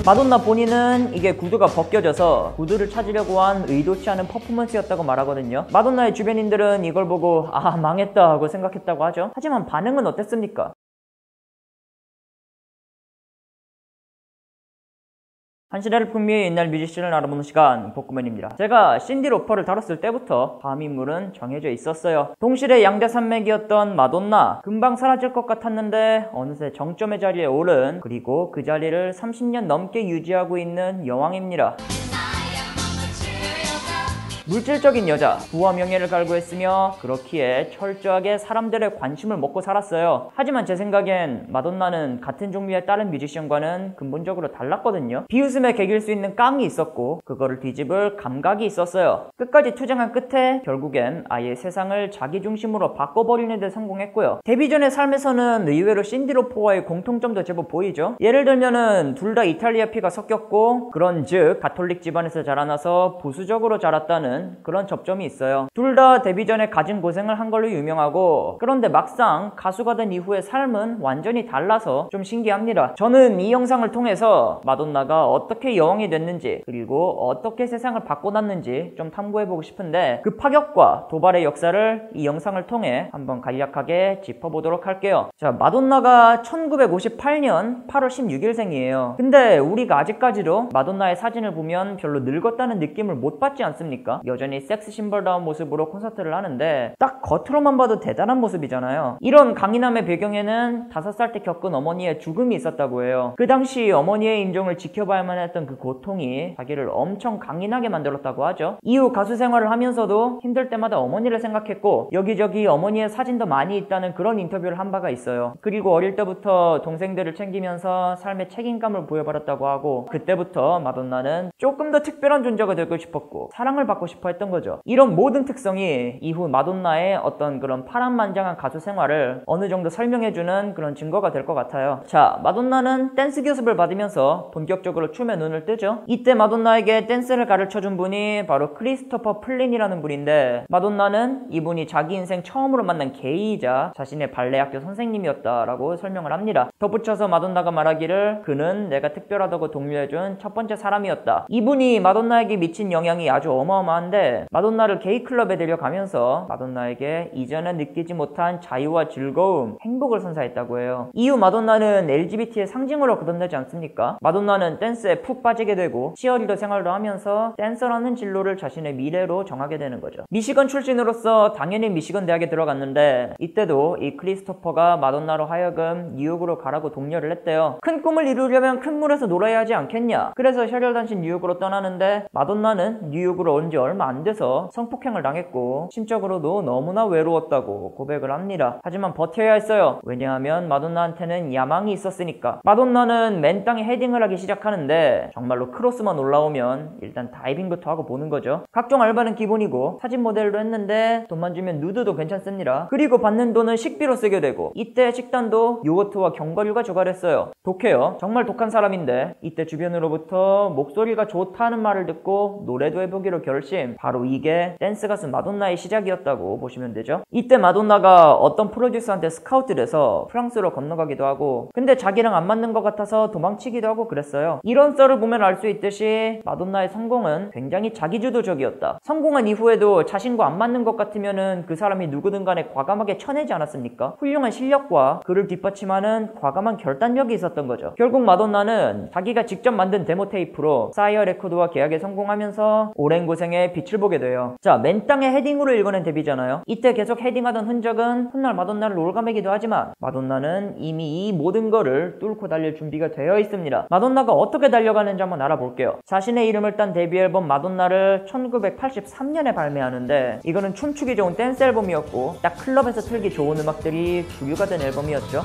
마돈나 본인은 이게 구두가 벗겨져서 구두를 찾으려고 한 의도치 않은 퍼포먼스였다고 말하거든요. 마돈나의 주변인들은 이걸 보고 아 망했다 하고 생각했다고 하죠. 하지만 반응은 어땠습니까? 한 시대를 풍미의 옛날 뮤지션을 알아보는 시간, 복구맨입니다. 제가 신디 로퍼를 다뤘을 때부터 다음 인물은 정해져 있었어요. 동실의 양대 산맥이었던 마돈나, 금방 사라질 것 같았는데 어느새 정점의 자리에 오른, 그리고 그 자리를 30년 넘게 유지하고 있는 여왕입니다. 물질적인 여자, 부와 명예를 갈구했으며 그렇기에 철저하게 사람들의 관심을 먹고 살았어요. 하지만 제 생각엔 마돈나는 같은 종류의 다른 뮤지션과는 근본적으로 달랐거든요. 비웃음에 개길 수 있는 깡이 있었고 그거를 뒤집을 감각이 있었어요. 끝까지 투쟁한 끝에 결국엔 아예 세상을 자기 중심으로 바꿔버리는 데 성공했고요. 데뷔 전의 삶에서는 의외로 신디 로퍼와의 공통점도 제법 보이죠. 예를 들면은 둘 다 이탈리아 피가 섞였고 그런즉 가톨릭 집안에서 자라나서 보수적으로 자랐다는 그런 접점이 있어요. 둘 다 데뷔 전에 가진 고생을 한 걸로 유명하고 그런데 막상 가수가 된 이후의 삶은 완전히 달라서 좀 신기합니다. 저는 이 영상을 통해서 마돈나가 어떻게 여왕이 됐는지 그리고 어떻게 세상을 바꿔놨는지 좀 탐구해보고 싶은데 그 파격과 도발의 역사를 이 영상을 통해 한번 간략하게 짚어보도록 할게요. 자, 마돈나가 1958년 8월 16일생이에요. 근데 우리가 아직까지도 마돈나의 사진을 보면 별로 늙었다는 느낌을 못 받지 않습니까? 여전히 섹스 심벌다운 모습으로 콘서트를 하는데 딱 겉으로만 봐도 대단한 모습이잖아요. 이런 강인함의 배경에는 5살 때 겪은 어머니의 죽음이 있었다고 해요. 그 당시 어머니의 인종을 지켜봐야만 했던 그 고통이 자기를 엄청 강인하게 만들었다고 하죠. 이후 가수 생활을 하면서도 힘들 때마다 어머니를 생각했고 여기저기 어머니의 사진도 많이 있다는 그런 인터뷰를 한 바가 있어요. 그리고 어릴 때부터 동생들을 챙기면서 삶의 책임감을 보여버렸다고 하고 그때부터 마돈나는 조금 더 특별한 존재가 되고 싶었고 사랑을 받고 싶어 했던 거죠. 이런 모든 특성이 이후 마돈나의 어떤 그런 파란만장한 가수 생활을 어느 정도 설명해주는 그런 증거가 될 것 같아요. 자, 마돈나는 댄스 교습을 받으면서 본격적으로 춤에 눈을 뜨죠. 이때 마돈나에게 댄스를 가르쳐준 분이 바로 크리스토퍼 플린이라는 분인데 마돈나는 이분이 자기 인생 처음으로 만난 게이이자 자신의 발레 학교 선생님이었다라고 설명을 합니다. 덧붙여서 마돈나가 말하기를 그는 내가 특별하다고 독려해준 첫 번째 사람이었다. 이분이 마돈나에게 미친 영향이 아주 어마어마한데 마돈나를 게이클럽에 데려가면서 마돈나에게 이전에 느끼지 못한 자유와 즐거움, 행복을 선사했다고 해요. 이후 마돈나는 LGBT의 상징으로 거듭나지 않습니까? 마돈나는 댄스에 푹 빠지게 되고 치어리더 생활도 하면서 댄서라는 진로를 자신의 미래로 정하게 되는 거죠. 미시건 출신으로서 당연히 미시건 대학에 들어갔는데 이때도 이 크리스토퍼가 마돈나로 하여금 뉴욕으로 가라고 독려를 했대요. 큰 꿈을 이루려면 큰 물에서 놀아야 하지 않겠냐. 그래서 혈혈단신 뉴욕으로 떠나는데 마돈나는 뉴욕으로 온 지 얼마 안 돼서 성폭행을 당했고 심적으로도 너무나 외로웠다고 고백을 합니다. 하지만 버텨야 했어요. 왜냐하면 마돈나한테는 야망이 있었으니까. 마돈나는 맨 땅에 헤딩을 하기 시작하는데 정말로 크로스만 올라오면 일단 다이빙부터 하고 보는 거죠. 각종 알바는 기본이고 사진 모델도 했는데 돈만 주면 누드도 괜찮습니다. 그리고 받는 돈은 식비로 쓰게 되고 이때 식단도 요거트와 견과류가 조달했어요. 독해요. 정말 독한 사람인데 이때 주변으로부터 목소리가 좋다는 말을 듣고 노래도 해보기로 결심. 바로 이게 댄스 가수 마돈나의 시작이었다고 보시면 되죠. 이때 마돈나가 어떤 프로듀서한테 스카우트 돼서 프랑스로 건너가기도 하고 근데 자기랑 안 맞는 것 같아서 도망치기도 하고 그랬어요. 이런 썰을 보면 알 수 있듯이 마돈나의 성공은 굉장히 자기주도적이었다. 성공한 이후에도 자신과 안 맞는 것 같으면은 그 사람이 누구든 간에 과감하게 쳐내지 않았습니까? 훌륭한 실력과 그를 뒷받침하는 과감한 결단력이 있었던 거죠. 결국 마돈나는 자기가 직접 만든 데모 테이프로 사이어 레코드와 계약에 성공하면서 오랜 고생에 빛을 보게 돼요. 자, 맨 땅에 헤딩으로 읽어낸 데뷔잖아요. 이때 계속 헤딩하던 흔적은 훗날 마돈나를 올가매기도 하지만 마돈나는 이미 이 모든 거를 뚫고 달릴 준비가 되어 있습니다. 마돈나가 어떻게 달려가는지 한번 알아볼게요. 자신의 이름을 딴 데뷔 앨범 마돈나를 1983년에 발매하는데 이거는 춤추기 좋은 댄스 앨범이었고 딱 클럽에서 틀기 좋은 음악들이 주류가 된 앨범이었죠.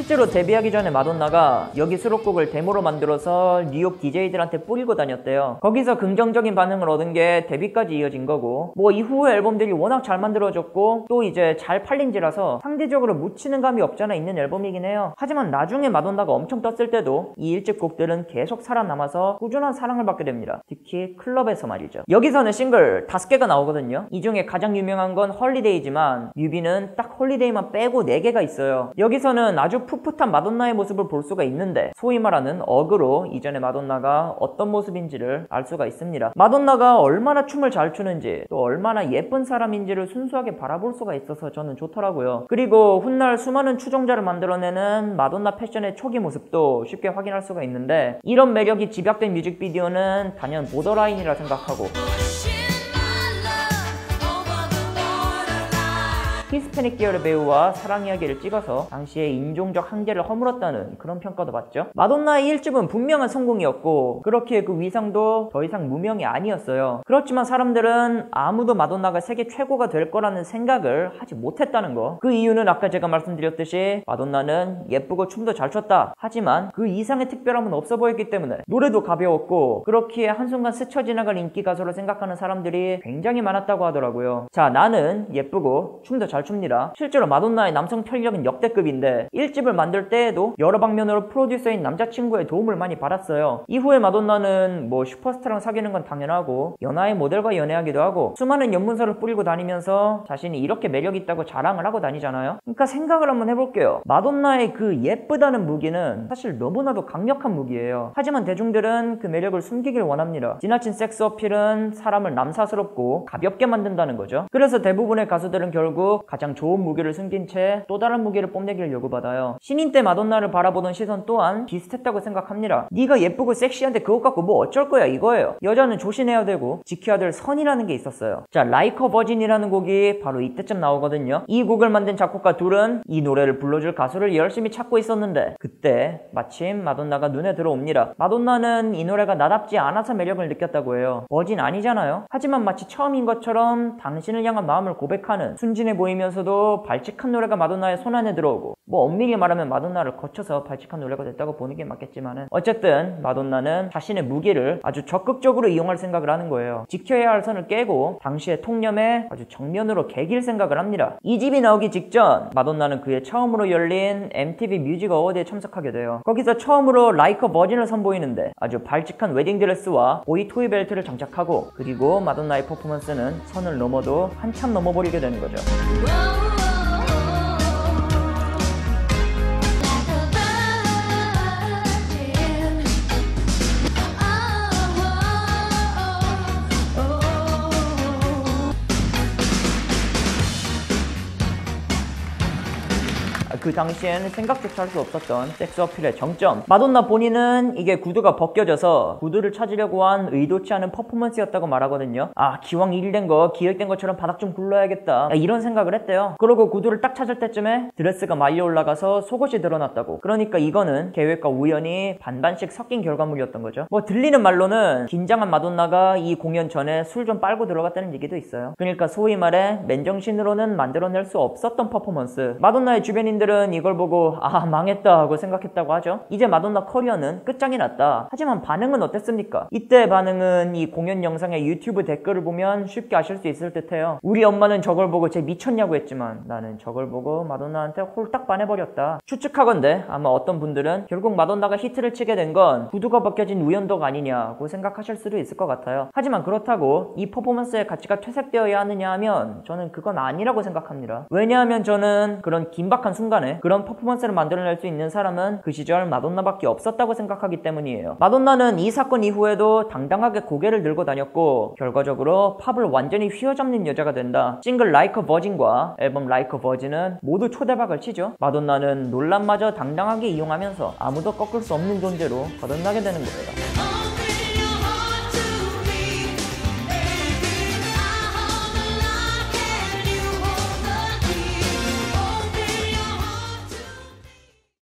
실제로 데뷔하기 전에 마돈나가 여기 수록곡을 데모로 만들어서 뉴욕 DJ들한테 뿌리고 다녔대요. 거기서 긍정적인 반응을 얻은 게 데뷔까지 이어진 거고, 뭐 이후의 앨범들이 워낙 잘 만들어졌고 또 이제 잘 팔린지라서 상대적으로 묻히는 감이 없잖아 있는 앨범이긴 해요. 하지만 나중에 마돈나가 엄청 떴을 때도 이 1집 곡들은 계속 살아남아서 꾸준한 사랑을 받게 됩니다. 특히 클럽에서 말이죠. 여기서는 싱글 5개가 나오거든요. 이 중에 가장 유명한 건 홀리데이지만 뮤비는 딱 홀리데이만 빼고 4개가 있어요. 여기서는 아주 풋풋한 마돈나의 모습을 볼 수가 있는데, 소위 말하는 어그로 이전의 마돈나가 어떤 모습인지를 알 수가 있습니다. 마돈나가 얼마나 춤을 잘 추는지 또 얼마나 예쁜 사람인지를 순수하게 바라볼 수가 있어서 저는 좋더라고요. 그리고 훗날 수많은 추종자를 만들어내는 마돈나 패션의 초기 모습도 쉽게 확인할 수가 있는데, 이런 매력이 집약된 뮤직비디오는 단연 보더라인이라 생각하고, 히스패닉 계열의 배우와 사랑 이야기를 찍어서 당시에 인종적 한계를 허물었다는 그런 평가도 받죠. 마돈나의 1집은 분명한 성공이었고 그렇게 그 위상도 더 이상 무명이 아니었어요. 그렇지만 사람들은 아무도 마돈나가 세계 최고가 될 거라는 생각을 하지 못했다는 거. 그 이유는 아까 제가 말씀드렸듯이 마돈나는 예쁘고 춤도 잘 췄다. 하지만 그 이상의 특별함은 없어 보였기 때문에 노래도 가벼웠고 그렇기에 한순간 스쳐 지나갈 인기 가수로 생각하는 사람들이 굉장히 많았다고 하더라고요. 자, 나는 예쁘고 춤도 잘 춥니다. 실제로 마돈나의 남성 편력은 역대급인데 1집을 만들 때에도 여러 방면으로 프로듀서인 남자친구의 도움을 많이 받았어요. 이후에 마돈나는 뭐 슈퍼스타랑 사귀는 건 당연하고 연하의 모델과 연애하기도 하고 수많은 연문서를 뿌리고 다니면서 자신이 이렇게 매력이 있다고 자랑을 하고 다니잖아요. 그러니까 생각을 한번 해볼게요. 마돈나의 그 예쁘다는 무기는 사실 너무나도 강력한 무기예요. 하지만 대중들은 그 매력을 숨기길 원합니다. 지나친 섹스 어필은 사람을 남사스럽고 가볍게 만든다는 거죠. 그래서 대부분의 가수들은 결국 가장 좋은 무기를 숨긴 채 또 다른 무기를 뽐내기를 요구받아요. 신인 때 마돈나를 바라보던 시선 또한 비슷했다고 생각합니다. 네가 예쁘고 섹시한데 그것 갖고 뭐 어쩔 거야 이거예요. 여자는 조심해야 되고 지켜야 될 선이라는 게 있었어요. 자, Like a Virgin이라는 곡이 바로 이때쯤 나오거든요. 이 곡을 만든 작곡가 둘은 이 노래를 불러줄 가수를 열심히 찾고 있었는데 그때 마침 마돈나가 눈에 들어옵니다. 마돈나는 이 노래가 나답지 않아서 매력을 느꼈다고 해요. 버진 아니잖아요. 하지만 마치 처음인 것처럼 당신을 향한 마음을 고백하는 순진해 보이면서도 발칙한 노래가 마돈나의 손안에 들어오고, 뭐 엄밀히 말하면 마돈나를 거쳐서 발칙한 노래가 됐다고 보는 게 맞겠지만은 어쨌든 마돈나는 자신의 무기를 아주 적극적으로 이용할 생각을 하는 거예요. 지켜야 할 선을 깨고 당시의 통념에 아주 정면으로 개길 생각을 합니다. 이 집이 나오기 직전 마돈나는 그의 처음으로 열린 MTV 뮤직 어워드에 참석하게 돼요. 거기서 처음으로 Like a Virgin을 선보이는데 아주 발칙한 웨딩드레스와 보이 토이 벨트를 장착하고, 그리고 마돈나의 퍼포먼스는 선을 넘어도 한참 넘어버리게 되는 거죠. 그 당시에는 생각조차 할 수 없었던 섹스 어필의 정점. 마돈나 본인은 이게 구두가 벗겨져서 구두를 찾으려고 한 의도치 않은 퍼포먼스였다고 말하거든요. 아, 기왕 일된 거 기획된 것처럼 바닥 좀 굴러야겠다, 이런 생각을 했대요. 그러고 구두를 딱 찾을 때쯤에 드레스가 말려 올라가서 속옷이 드러났다고. 그러니까 이거는 계획과 우연이 반반씩 섞인 결과물이었던 거죠. 뭐 들리는 말로는 긴장한 마돈나가 이 공연 전에 술 좀 빨고 들어갔다는 얘기도 있어요. 그러니까 소위 말해 맨정신으로는 만들어낼 수 없었던 퍼포먼스. 마돈나의 주변인들은 이걸 보고 아, 망했다 하고 생각했다고 하죠. 이제 마돈나 커리어는 끝장이 났다. 하지만 반응은 어땠습니까? 이때 반응은 이 공연 영상의 유튜브 댓글을 보면 쉽게 아실 수 있을 듯해요. 우리 엄마는 저걸 보고 쟤 미쳤냐고 했지만 나는 저걸 보고 마돈나한테 홀딱 반해버렸다. 추측하건대 아마 어떤 분들은 결국 마돈나가 히트를 치게 된 건 구두가 벗겨진 우연도가 아니냐고 생각하실 수도 있을 것 같아요. 하지만 그렇다고 이 퍼포먼스의 가치가 퇴색되어야 하느냐 하면 저는 그건 아니라고 생각합니다. 왜냐하면 저는 그런 긴박한 순간에 그런 퍼포먼스를 만들어낼 수 있는 사람은 그 시절 마돈나밖에 없었다고 생각하기 때문이에요. 마돈나는 이 사건 이후에도 당당하게 고개를 들고 다녔고 결과적으로 팝을 완전히 휘어잡는 여자가 된다. 싱글 Like a Virgin과 앨범 Like a Virgin은 모두 초대박을 치죠. 마돈나는 논란마저 당당하게 이용하면서 아무도 꺾을 수 없는 존재로 거듭나게 되는 거예요.